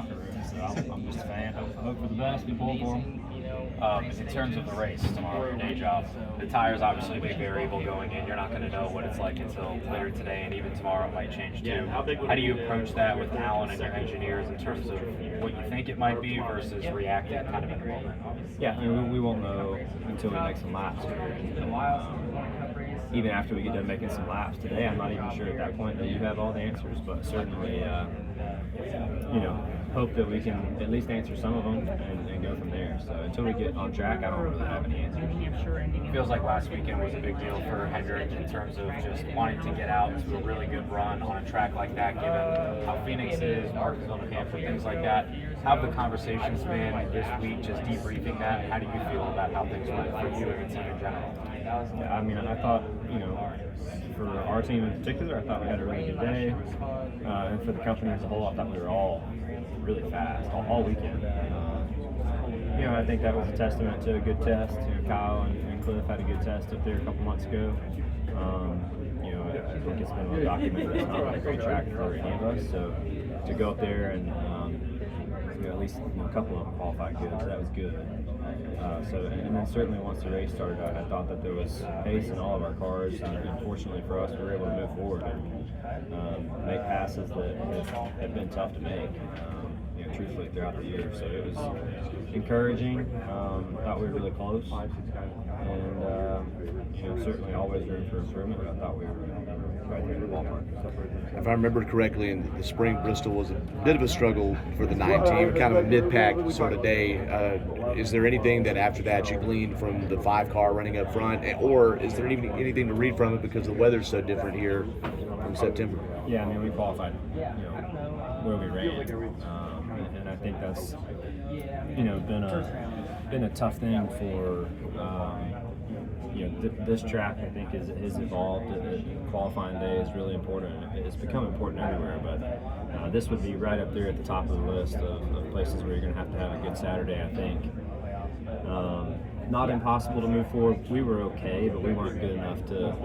locker room, so I'm just a fan. Hope for the best, be pulling for them. In terms of the race tomorrow, your day job, the tire's obviously a big variable going in. You're not going to know what it's like until later today, and even tomorrow it might change too. How do you approach that with Alan and your engineers in terms of what you think it might be versus reacting kind of in the moment? Yeah, I mean, we won't know until we make some laps here. Even after we get done making some laps today, I'm not even sure at that point that you have all the answers, but certainly, hope that we can at least answer some of them and go from there. So until we get on track, I don't really have any answers. It feels like last weekend was a big deal for Hendrick in terms of just wanting to get out to a really good run on a track like that, given how Phoenix is, Mark is on the camp, things like that. How have the conversations been this week, just debriefing that? How do you feel about how things went for you and the team in general? Yeah, I mean, I thought, for our team in particular, I thought we had a really good day. And for the company as a whole, I thought we were all really fast all weekend. I think that was a testament to a good test. Kyle and Cliff had a good test up there a couple months ago. I think it's been well documented it's not a great track for any of us. So to go up there and at least a couple of them qualified good, so that was good. And then certainly once the race started, I thought that there was pace in all of our cars, and fortunately for us, we were able to move forward and make passes that have been tough to make. Truthfully throughout the year, so it was encouraging. Thought we were really close, and certainly always room for improvement. But I thought we were right there in the ballpark. If I remember correctly, in the spring, Bristol was a bit of a struggle for the 9 team, kind of a mid-pack sort of day. Is there anything that after that you gleaned from the 5 car running up front, or is there even anything to read from it because the weather's so different here from September? Yeah, I mean, we qualified, where we ran. And I think that's, been a tough thing for, this track. I think is evolved. Qualifying day is really important. It's become important everywhere, but this would be right up there at the top of the list of places where you're going to have a good Saturday, I think. Not impossible to move forward. We were okay, but we weren't good enough to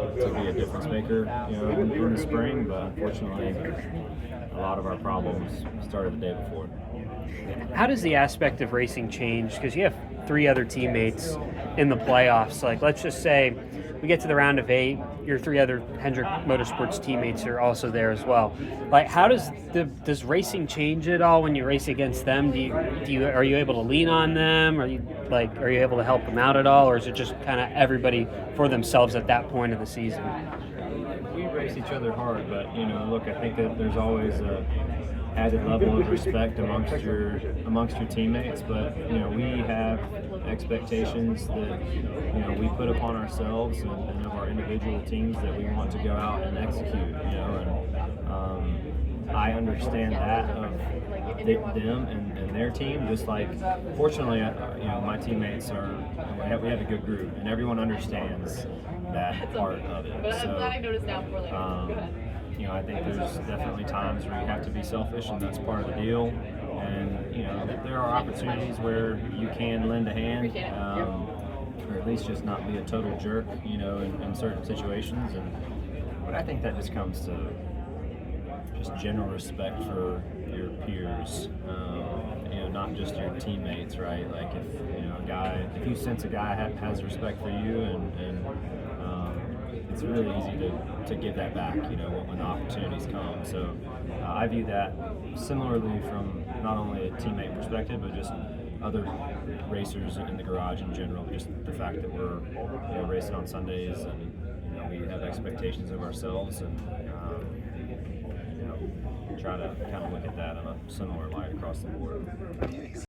be a difference maker, in the spring. But unfortunately, a lot of our problems started the day before. How does the aspect of racing change? Because you have 3 other teammates in the playoffs. Like, let's just say we get to the round of 8, your 3 other Hendrick Motorsports teammates are also there as well. Like, how does racing change at all when you race against them? Are you able to lean on them? Are you able to help them out at all, or is it just kind of everybody for themselves at that point of the season? We race each other hard, but look, I think that there's always a added level of respect amongst your teammates, but we have expectations that we put upon ourselves and of our individual teams that we want to go out and execute. And I understand that of them and their team. Just like, fortunately, my teammates we have a good group, and everyone understands that part of it. But I'm glad I noticed now before I think there's definitely times where you have to be selfish, and that's part of the deal. And there are opportunities where you can lend a hand, or at least just not be a total jerk, in certain situations. But I think that just comes to just general respect for your peers, not just your teammates, right? Like if you sense a guy has respect for you, and it's really easy to give that back, when the opportunities come. So I view that similarly from not only a teammate perspective, but just other racers in the garage in general. Just the fact that we're racing on Sundays, and we have expectations of ourselves, and try to kind of look at that in a similar light across the board.